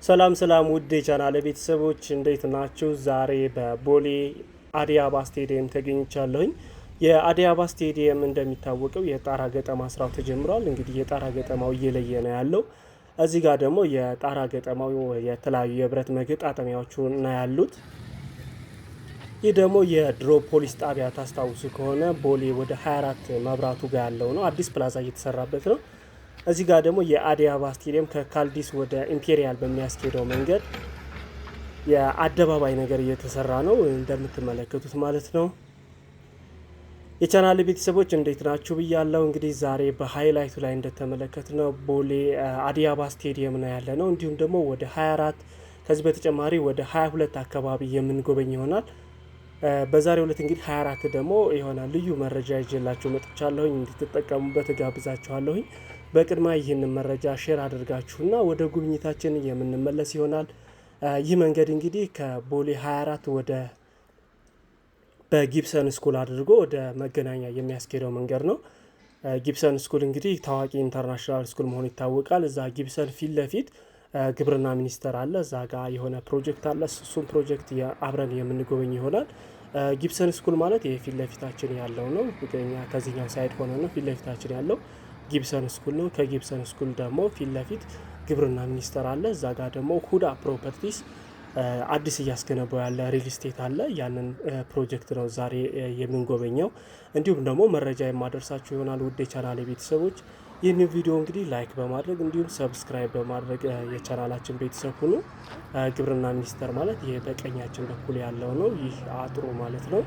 ሰላም ውድ የቻናሌ ቤተሰቦች እንዴት ናችሁ? ዛሬ በቦሌ አዲስ አበባ ስቴዲየም ተገኝቻለሁኝ። የአዲስ አበባ ስቴዲየም እንደሚታወቀው የጣራ ገጠማ ስራው ተጀምሯል። እንግዲህ የጣራ ገጠማው እየለየ ነው ያለው። እዚህ ጋር ደግሞ የጣራ ገጠማው የተለያዩ የብረት መገጣጠሚያዎቹ ነው ያሉት። ይህ ደግሞ የድሮ ፖሊስ ጣቢያ ታስታውሱ ከሆነ ቦሌ ወደ 24 መብራቱ ጋር ያለው ነው። አዲስ ፕላዛ እየተሰራበት ነው። እዚህ ጋር ደግሞ የአዲስ አበባ ስቴዲየም ከካልዲስ ወደ ኢምፔሪያል በሚያስኬደው መንገድ የአደባባይ ነገር እየተሰራ ነው እንደምትመለከቱት ማለት ነው። የቻናል ቤተሰቦች እንዴት ናችሁ ብያለሁ። እንግዲህ ዛሬ በሃይላይቱ ላይ እንደተመለከትነው ቦሌ አዲስ አበባ ስቴዲየም ነው ያለ ነው። እንዲሁም ደግሞ ወደ 24 ከዚህ በተጨማሪ ወደ 22 አካባቢ የምንጎበኝ ይሆናል። በዛሬው ዕለት እንግዲህ 24 ደግሞ የሆነ ልዩ መረጃ ይዤላችሁ መጥቻለሁኝ። እንድትጠቀሙበት ጋብዛችኋለሁኝ። በቅድማ ይህንን መረጃ ሼር አድርጋችሁና ወደ ጉብኝታችን የምንመለስ ይሆናል። ይህ መንገድ እንግዲህ ከቦሌ 24 ወደ በጊብሰን ስኩል አድርጎ ወደ መገናኛ የሚያስኬደው መንገድ ነው። ጊብሰን ስኩል እንግዲህ ታዋቂ ኢንተርናሽናል ስኩል መሆኑ ይታወቃል። እዛ ጊብሰን ፊት ለፊት ግብርና ሚኒስቴር አለ። እዛ ጋር የሆነ ፕሮጀክት አለ። እሱም ፕሮጀክት አብረን የምንጎበኝ ይሆናል። ጊብሰን ስኩል ማለት የፊት ለፊታችን ያለው ነው። ከዚህኛው ሳይድ ሆነ ነው ፊት ለፊታችን ያለው ጊብሰን ስኩል ነው። ከጊብሰን ስኩል ደግሞ ፊት ለፊት ግብርና ሚኒስቴር አለ። እዛ ጋር ደግሞ ሁዳ ፕሮፐርቲስ አዲስ እያስገነባው ያለ ሪል ስቴት አለ። ያንን ፕሮጀክት ነው ዛሬ የምንጎበኘው። እንዲሁም ደግሞ መረጃ የማደርሳችሁ ይሆናል። ውድ የቻናሌ ቤተሰቦች ይህንን ቪዲዮ እንግዲህ ላይክ በማድረግ እንዲሁም ሰብስክራይብ በማድረግ የቻናላችን ቤተሰብ ሁኑ። ግብርና ሚኒስቴር ማለት ይሄ በቀኛችን በኩል ያለው ነው። ይህ አጥሩ ማለት ነው።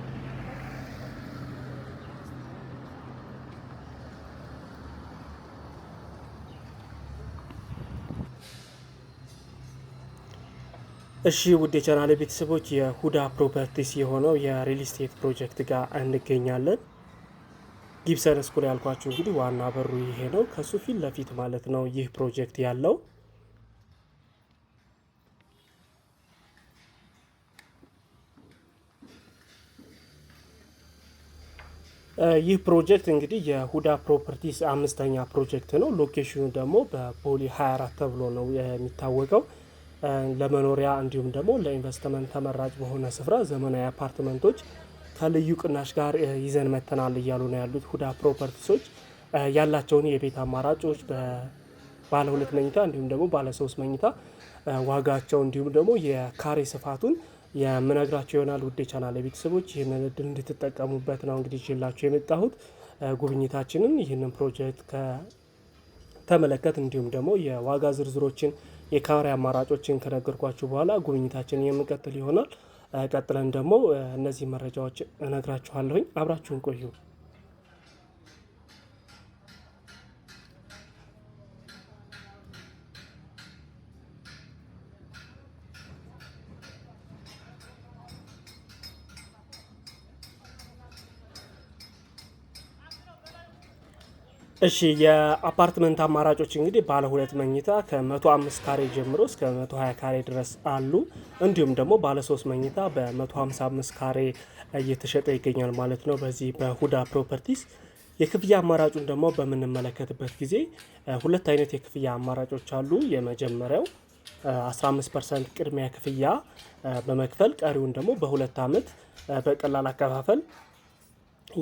እሺ ውድ የቻናሌ ቤተሰቦች የሁዳ ፕሮፐርቲስ የሆነው የሪል ስቴት ፕሮጀክት ጋር እንገኛለን። ጊብሰን ስኩል ያልኳችሁ እንግዲህ ዋና በሩ ይሄ ነው። ከሱ ፊት ለፊት ማለት ነው ይህ ፕሮጀክት ያለው። ይህ ፕሮጀክት እንግዲህ የሁዳ ፕሮፐርቲስ 5ኛ ፕሮጀክት ነው። ሎኬሽኑ ደግሞ በቦሌ 24 ተብሎ ነው የሚታወቀው። ለመኖሪያ እንዲሁም ደግሞ ለኢንቨስትመንት ተመራጭ በሆነ ስፍራ ዘመናዊ አፓርትመንቶች ከልዩ ቅናሽ ጋር ይዘን መተናል እያሉ ነው ያሉት። ሁዳ ፕሮፐርቲሶች ያላቸውን የቤት አማራጮች ባለ 2 መኝታ እንዲሁም ደግሞ ባለ 3 መኝታ ዋጋቸው እንዲሁም ደግሞ የካሬ ስፋቱን የምነግራቸው ይሆናል። ውድ የቻናሌ ቤተሰቦች ይህንን እድል እንድትጠቀሙበት ነው እንግዲህ ይዤላችሁ የመጣሁት። ጉብኝታችንን ይህንን ፕሮጀክት ከተመለከት እንዲሁም ደግሞ የዋጋ ዝርዝሮችን የካሬ አማራጮችን ከነገርኳችሁ በኋላ ጉብኝታችንን የምንቀጥል ይሆናል። ቀጥለን ደግሞ እነዚህ መረጃዎች እነግራችኋለሁኝ። አብራችሁን ቆዩ። እሺ የአፓርትመንት አማራጮች እንግዲህ ባለ 2 መኝታ ከ105 ካሬ ጀምሮ እስከ 120 ካሬ ድረስ አሉ። እንዲሁም ደግሞ ባለ 3 መኝታ በ155 ካሬ እየተሸጠ ይገኛል ማለት ነው በዚህ በሁዳ ፕሮፐርቲስ። የክፍያ አማራጩን ደግሞ በምንመለከትበት ጊዜ 2 አይነት የክፍያ አማራጮች አሉ። የመጀመሪያው 15% ቅድሚያ ክፍያ በመክፈል ቀሪውን ደግሞ በ2 ዓመት በቀላል አከፋፈል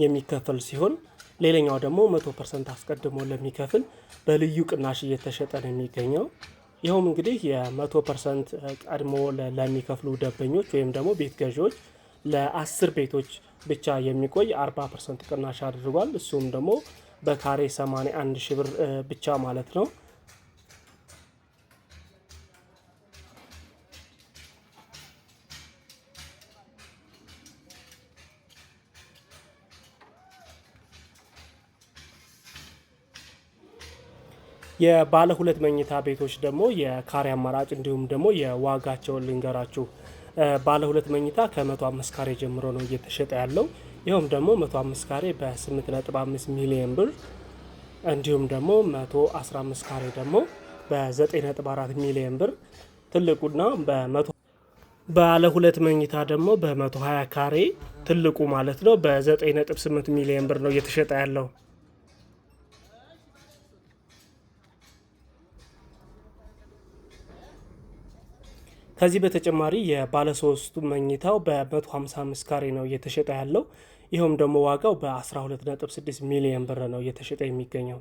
የሚከፈል ሲሆን ሌላኛው ደግሞ 100% አስቀድሞ ለሚከፍል በልዩ ቅናሽ እየተሸጠ ነው የሚገኘው። ይኸውም እንግዲህ የ100% ቀድሞ ለሚከፍሉ ደንበኞች ወይም ደግሞ ቤት ገዢዎች ለ10 ቤቶች ብቻ የሚቆይ 40% ቅናሽ አድርጓል። እሱም ደግሞ በካሬ 81 ሺህ ብር ብቻ ማለት ነው። የባለ 2 መኝታ ቤቶች ደግሞ የካሬ አማራጭ እንዲሁም ደግሞ የዋጋቸውን ልንገራችሁ። ባለ 2 መኝታ ከ105 ካሬ ጀምሮ ነው እየተሸጠ ያለው። ይኸውም ደግሞ 105 ካሬ በ8.5 ሚሊዮን ብር እንዲሁም ደግሞ 115 ካሬ ደግሞ በ9.4 ሚሊዮን ብር ትልቁና ባለ 2 መኝታ ደግሞ በ120 ካሬ ትልቁ ማለት ነው በ9.8 ሚሊዮን ብር ነው እየተሸጠ ያለው። ከዚህ በተጨማሪ የባለ 3 መኝታው በ155 ካሬ ነው እየተሸጠ ያለው። ይኸውም ደግሞ ዋጋው በ12.6 ሚሊዮን ብር ነው እየተሸጠ የሚገኘው።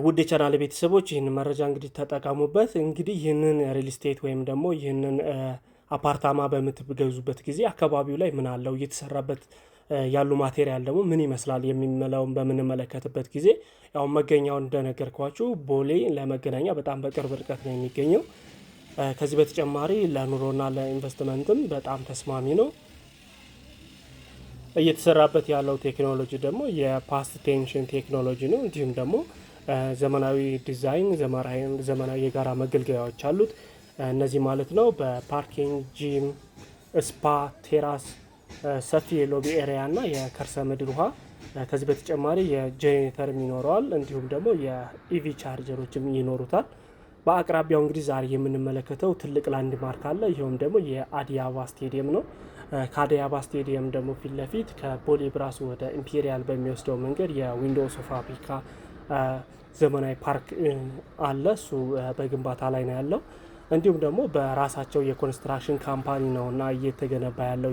ውድ የቻናል ቤተሰቦች ይህንን መረጃ እንግዲህ ተጠቀሙበት። እንግዲህ ይህንን ሪል ስቴት ወይም ደግሞ ይህንን አፓርታማ በምትገዙበት ጊዜ አካባቢው ላይ ምን አለው፣ እየተሰራበት ያሉ ማቴሪያል ደግሞ ምን ይመስላል የሚመለውን በምንመለከትበት ጊዜ ያው መገኛውን እንደነገርኳችሁ ቦሌ ለመገናኛ በጣም በቅርብ ርቀት ነው የሚገኘው። ከዚህ በተጨማሪ ለኑሮና ለኢንቨስትመንትም በጣም ተስማሚ ነው። እየተሰራበት ያለው ቴክኖሎጂ ደግሞ የፓስት ቴንሽን ቴክኖሎጂ ነው። እንዲሁም ደግሞ ዘመናዊ ዲዛይን፣ ዘመናዊ የጋራ መገልገያዎች አሉት። እነዚህ ማለት ነው በፓርኪንግ፣ ጂም፣ ስፓ፣ ቴራስ፣ ሰፊ የሎቢ ኤሪያ እና የከርሰ ምድር ውሃ፣ ከዚህ በተጨማሪ የጄኔሬተርም ይኖረዋል። እንዲሁም ደግሞ የኢቪ ቻርጀሮችም ይኖሩታል። በአቅራቢያው እንግዲህ ዛሬ የምንመለከተው ትልቅ ላንድ ማርክ አለ። ይኸውም ደግሞ የአዲስ አበባ ስቴዲየም ነው። ከአዲስ አበባ ስቴዲየም ደግሞ ፊት ለፊት ከቦሌ ብራሱ ወደ ኢምፔሪያል በሚወስደው መንገድ የዊንዶውስ ፋብሪካ ዘመናዊ ፓርክ አለ። እሱ በግንባታ ላይ ነው ያለው። እንዲሁም ደግሞ በራሳቸው የኮንስትራክሽን ካምፓኒ ነው እና እየተገነባ ያለው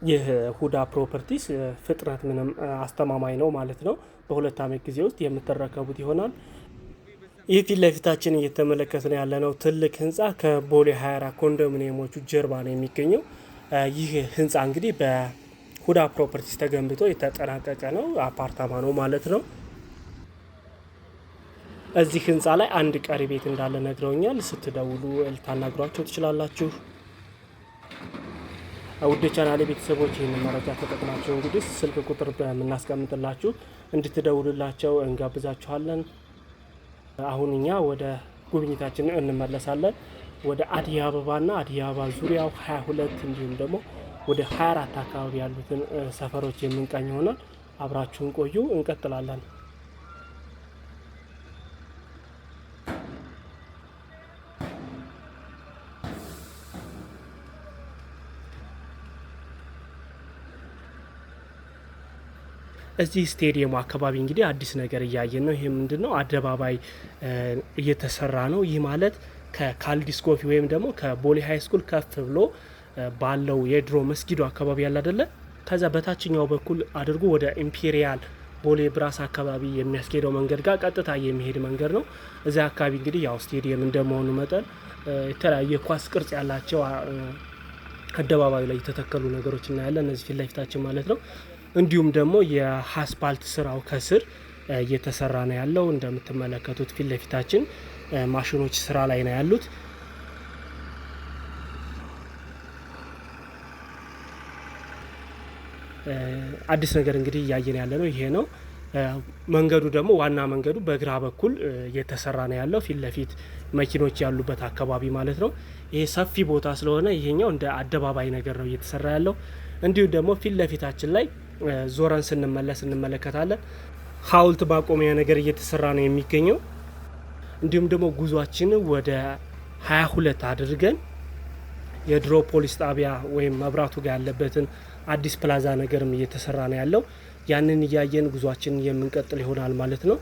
ይህ ሁዳ ፕሮፐርቲስ ፍጥነት ምንም አስተማማኝ ነው ማለት ነው። በ2 ዓመት ጊዜ ውስጥ የምትረከቡት ይሆናል። ይህ ፊት ለፊታችን እየተመለከትን ያለነው ትልቅ ህንፃ ከቦሌ 24 ኮንዶሚኒየሞቹ ጀርባ ነው የሚገኘው። ይህ ህንፃ እንግዲህ በሁዳ ፕሮፐርቲስ ተገንብቶ የተጠናቀቀ ነው፣ አፓርታማ ነው ማለት ነው። እዚህ ህንፃ ላይ አንድ ቀሪ ቤት እንዳለ ነግረውኛል። ስትደውሉ ልታናግሯቸው ትችላላችሁ። ውድ ቻናሌ ቤተሰቦች ይህንን መረጃ ተጠቅማችሁ እንግዲህ ስልክ ቁጥር በምናስቀምጥላችሁ እንድትደውሉላቸው እንጋብዛችኋለን። አሁን እኛ ወደ ጉብኝታችን እንመለሳለን። ወደ አዲስ አበባና አዲስ አበባ ዙሪያው 22 እንዲሁም ደግሞ ወደ 24 አካባቢ ያሉትን ሰፈሮች የምንቃኝ ይሆናል። አብራችሁን ቆዩ፣ እንቀጥላለን። እዚህ ስቴዲየሙ አካባቢ እንግዲህ አዲስ ነገር እያየን ነው። ይሄ ምንድነው? አደባባይ እየተሰራ ነው። ይህ ማለት ከካልዲስ ኮፊ ወይም ደግሞ ከቦሌ ሃይ ስኩል ከፍ ብሎ ባለው የድሮ መስጊዱ አካባቢ ያለ አይደለ? ከዛ በታችኛው በኩል አድርጎ ወደ ኢምፔሪያል ቦሌ ብራስ አካባቢ የሚያስኬደው መንገድ ጋር ቀጥታ የሚሄድ መንገድ ነው። እዚያ አካባቢ እንግዲህ ያው ስቴዲየም እንደመሆኑ መጠን የተለያዩ የኳስ ቅርጽ ያላቸው አደባባዩ ላይ የተተከሉ ነገሮች እናያለን። እነዚህ ፊት ለፊታችን ማለት ነው። እንዲሁም ደግሞ የአስፓልት ስራው ከስር እየተሰራ ነው ያለው። እንደምትመለከቱት ፊት ለፊታችን ማሽኖች ስራ ላይ ነው ያሉት። አዲስ ነገር እንግዲህ እያየን ያለ ነው ይሄ ነው። መንገዱ ደግሞ ዋና መንገዱ በግራ በኩል እየተሰራ ነው ያለው፣ ፊት ለፊት መኪኖች ያሉበት አካባቢ ማለት ነው። ይሄ ሰፊ ቦታ ስለሆነ ይሄኛው እንደ አደባባይ ነገር ነው እየተሰራ ያለው። እንዲሁም ደግሞ ፊት ለፊታችን ላይ ዞረን ስንመለስ እንመለከታለን ሐውልት ማቆሚያ ነገር እየተሰራ ነው የሚገኘው። እንዲሁም ደግሞ ጉዟችን ወደ 22 አድርገን የድሮ ፖሊስ ጣቢያ ወይም መብራቱ ጋር ያለበትን አዲስ ፕላዛ ነገርም እየተሰራ ነው ያለው። ያንን እያየን ጉዟችንን የምንቀጥል ይሆናል ማለት ነው።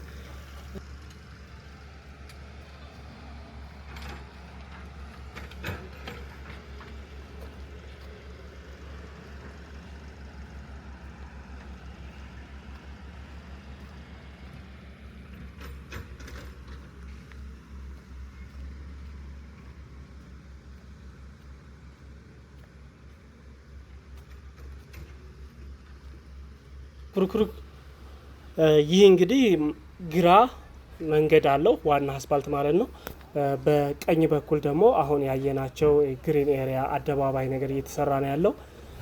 ኩርኩር ይህ እንግዲህ ግራ መንገድ አለው፣ ዋና አስፓልት ማለት ነው። በቀኝ በኩል ደግሞ አሁን ያየናቸው ግሪን ኤሪያ አደባባይ ነገር እየተሰራ ነው ያለው።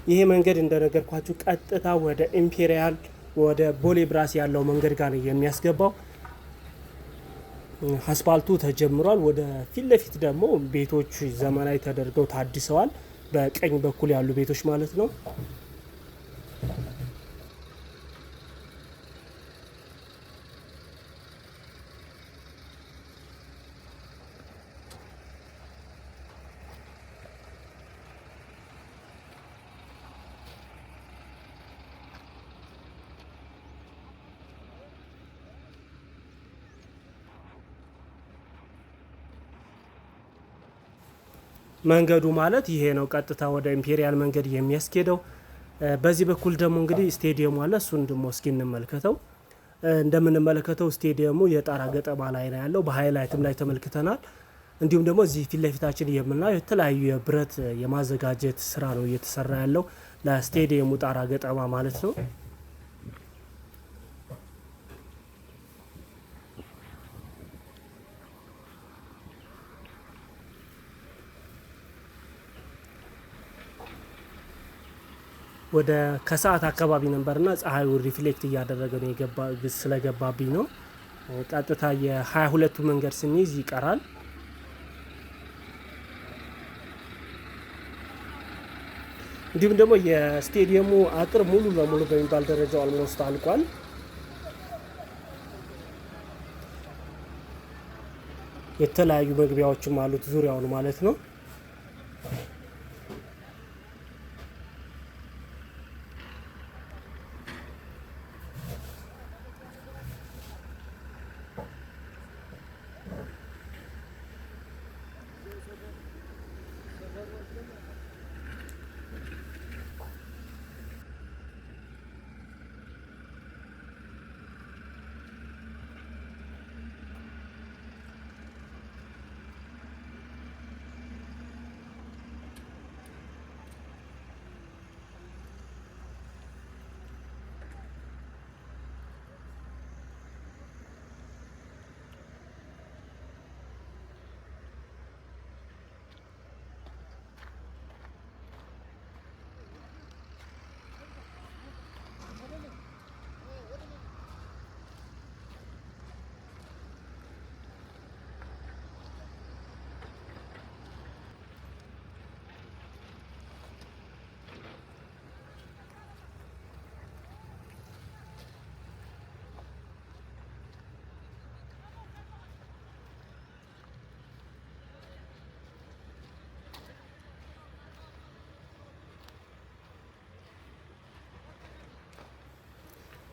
ይሄ መንገድ እንደነገርኳችሁ ቀጥታ ወደ ኢምፔሪያል ወደ ቦሌ ብራስ ያለው መንገድ ጋር ነው የሚያስገባው። አስፓልቱ ተጀምሯል። ወደ ፊት ለፊት ደግሞ ቤቶች ዘመናዊ ተደርገው ታድሰዋል። በቀኝ በኩል ያሉ ቤቶች ማለት ነው። መንገዱ ማለት ይሄ ነው፣ ቀጥታ ወደ ኢምፔሪያል መንገድ የሚያስኬደው። በዚህ በኩል ደግሞ እንግዲህ ስቴዲየሙ አለ። እሱን ደግሞ እስኪ እንመልከተው። እንደምንመለከተው ስቴዲየሙ የጣራ ገጠማ ላይ ነው ያለው። በሃይላይትም ላይ ተመልክተናል። እንዲሁም ደግሞ እዚህ ፊት ለፊታችን የምናየው የተለያዩ የብረት የማዘጋጀት ስራ ነው እየተሰራ ያለው ለስቴዲየሙ ጣራ ገጠማ ማለት ነው። ወደ ከሰዓት አካባቢ ነበርና ፀሐዩ ሪፍሌክት እያደረገ ነው ስለገባብኝ ነው። ቀጥታ የ22ቱ መንገድ ስንይዝ ይቀራል። እንዲሁም ደግሞ የስቴዲየሙ አጥር ሙሉ ለሙሉ በሚባል ደረጃ አልሞስት አልቋል። የተለያዩ መግቢያዎችም አሉት ዙሪያውን ማለት ነው።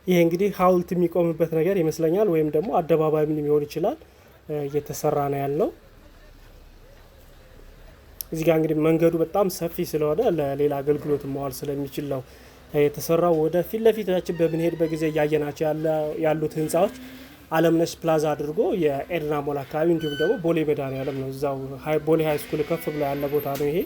ይሄ እንግዲህ ሀውልት የሚቆምበት ነገር ይመስለኛል፣ ወይም ደግሞ አደባባይም ሊሆን ይችላል እየተሰራ ነው ያለው። እዚህ ጋር እንግዲህ መንገዱ በጣም ሰፊ ስለሆነ ለሌላ አገልግሎት መዋል ስለሚችል ነው የተሰራው። ወደ ፊት ለፊታችን በምንሄድበት ጊዜ እያየናቸው ያሉት ህንፃዎች አለምነሽ ፕላዛ አድርጎ የኤድና ሞል አካባቢ እንዲሁም ደግሞ ቦሌ መድኃኔዓለም ነው። እዛው ቦሌ ሀይ ስኩል ከፍ ብሎ ያለ ቦታ ነው ይሄ።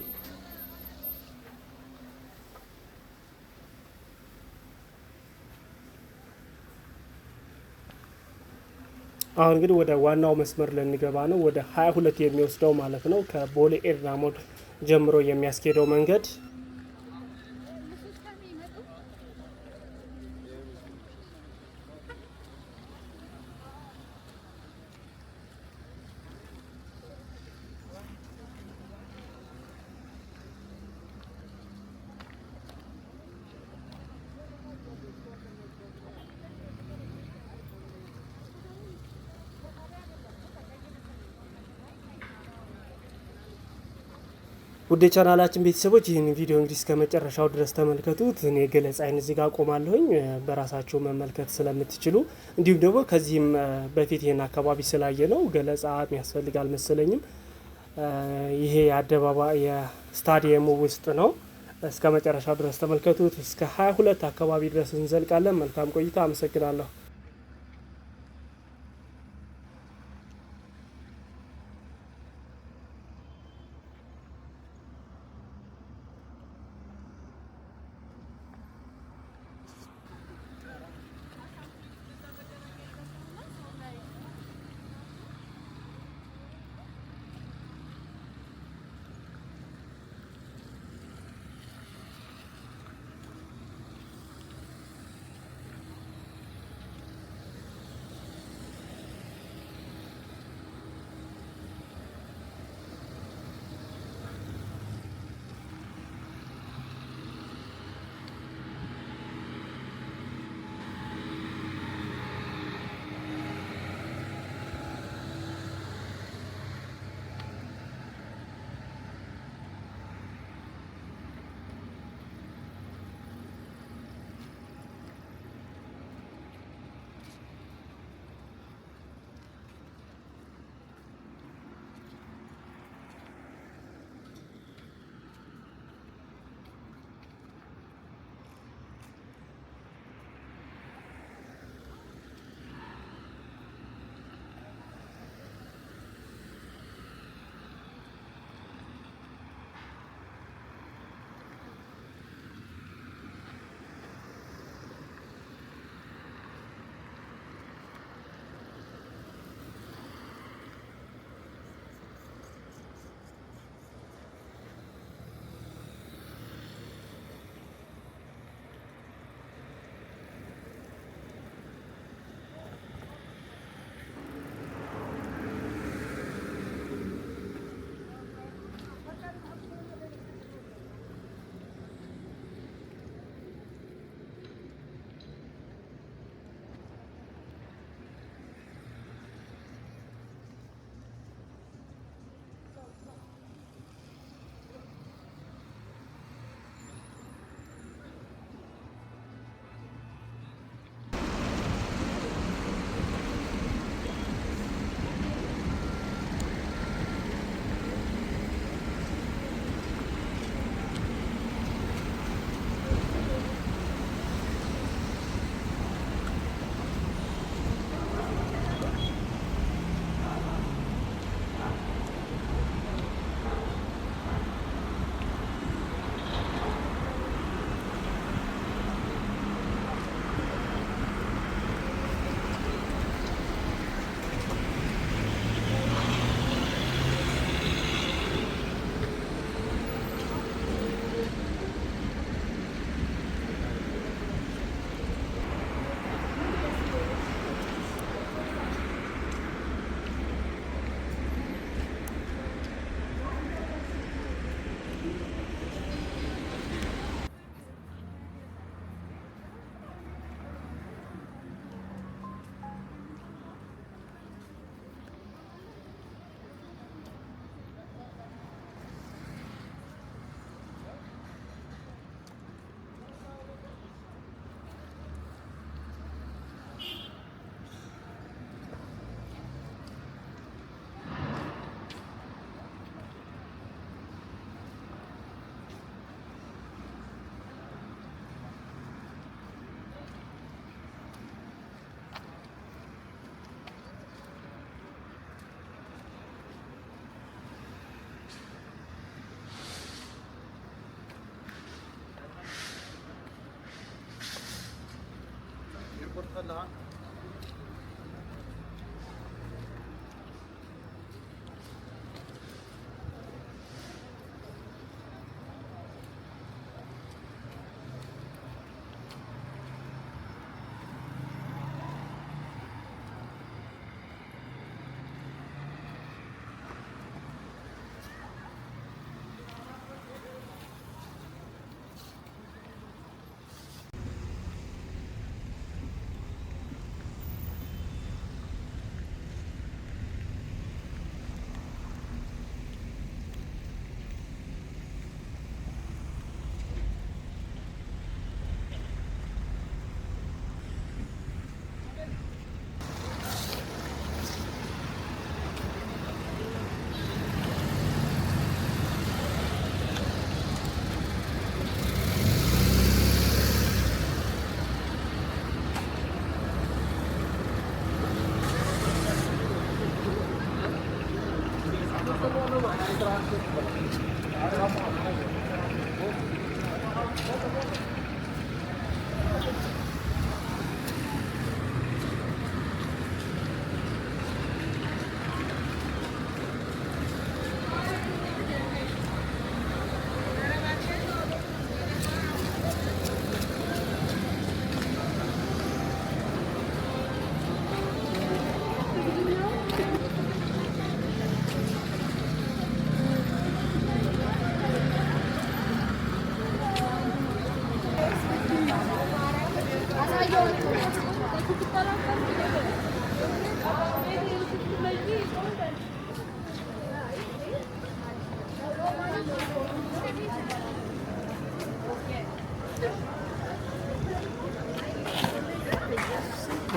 አሁን እንግዲህ ወደ ዋናው መስመር ልንገባ ነው። ወደ 22 የሚወስደው ማለት ነው። ከቦሌ ኤድና ሞል ጀምሮ የሚያስኬደው መንገድ ውድ ቻናላችን ቤተሰቦች ይህን ቪዲዮ እንግዲህ እስከ መጨረሻው ድረስ ተመልከቱት። እኔ ገለጻዬን እዚህ ጋር አቆማለሁኝ በራሳችሁ መመልከት ስለምትችሉ። እንዲሁም ደግሞ ከዚህም በፊት ይህን አካባቢ ስላየ ነው ገለጻ የሚያስፈልግ አልመሰለኝም። ይሄ የአደባባይ የስታዲየሙ ውስጥ ነው። እስከ መጨረሻው ድረስ ተመልከቱት። እስከ 22 አካባቢ ድረስ እንዘልቃለን። መልካም ቆይታ። አመሰግናለሁ።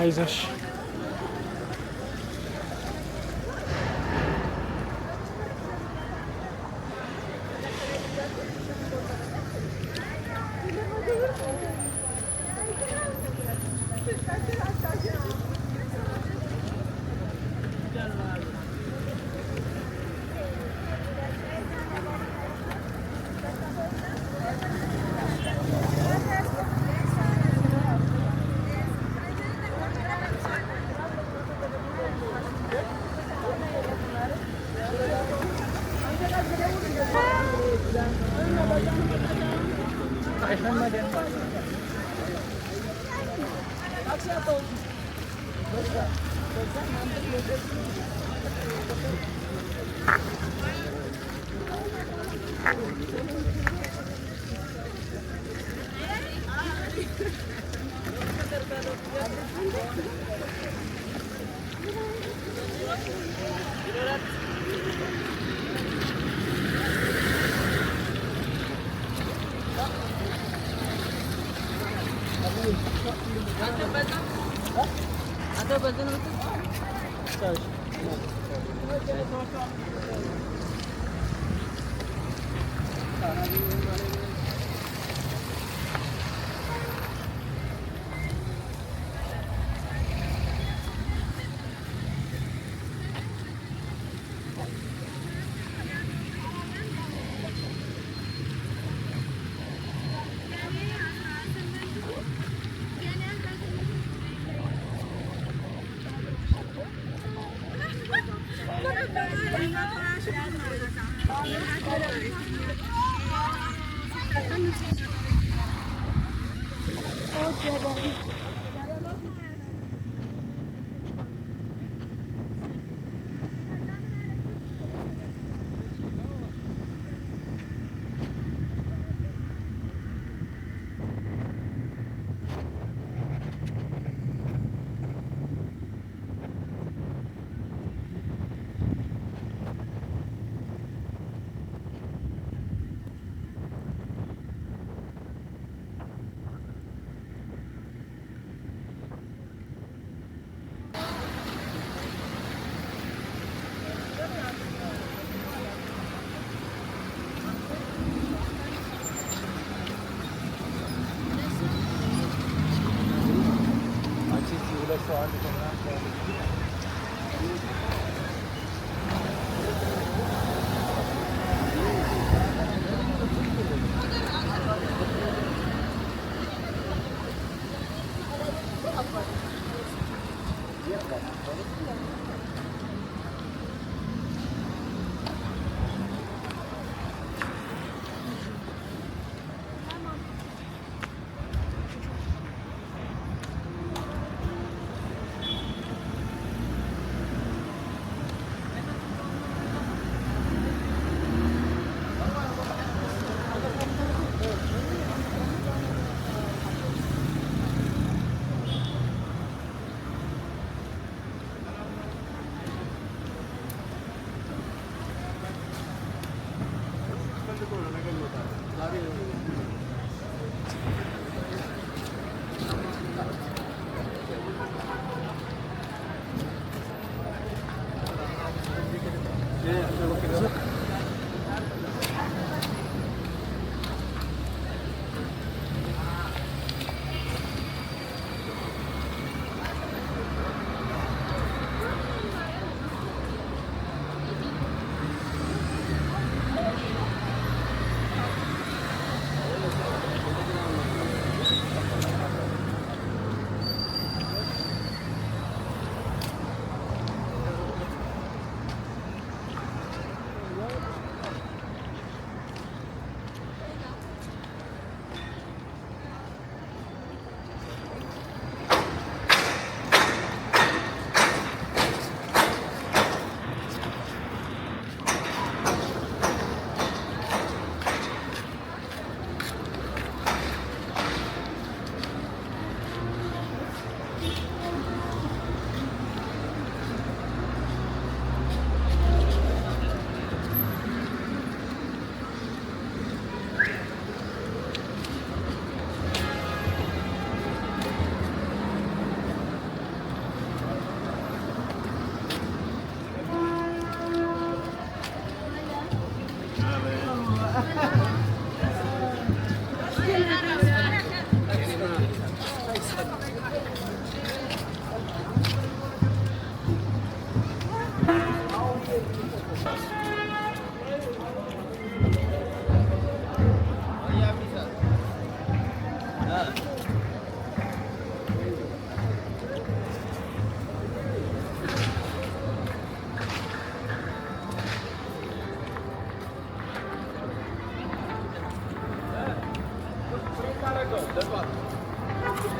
አይዞሽ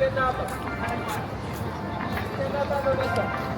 Tem nada. Tem nada,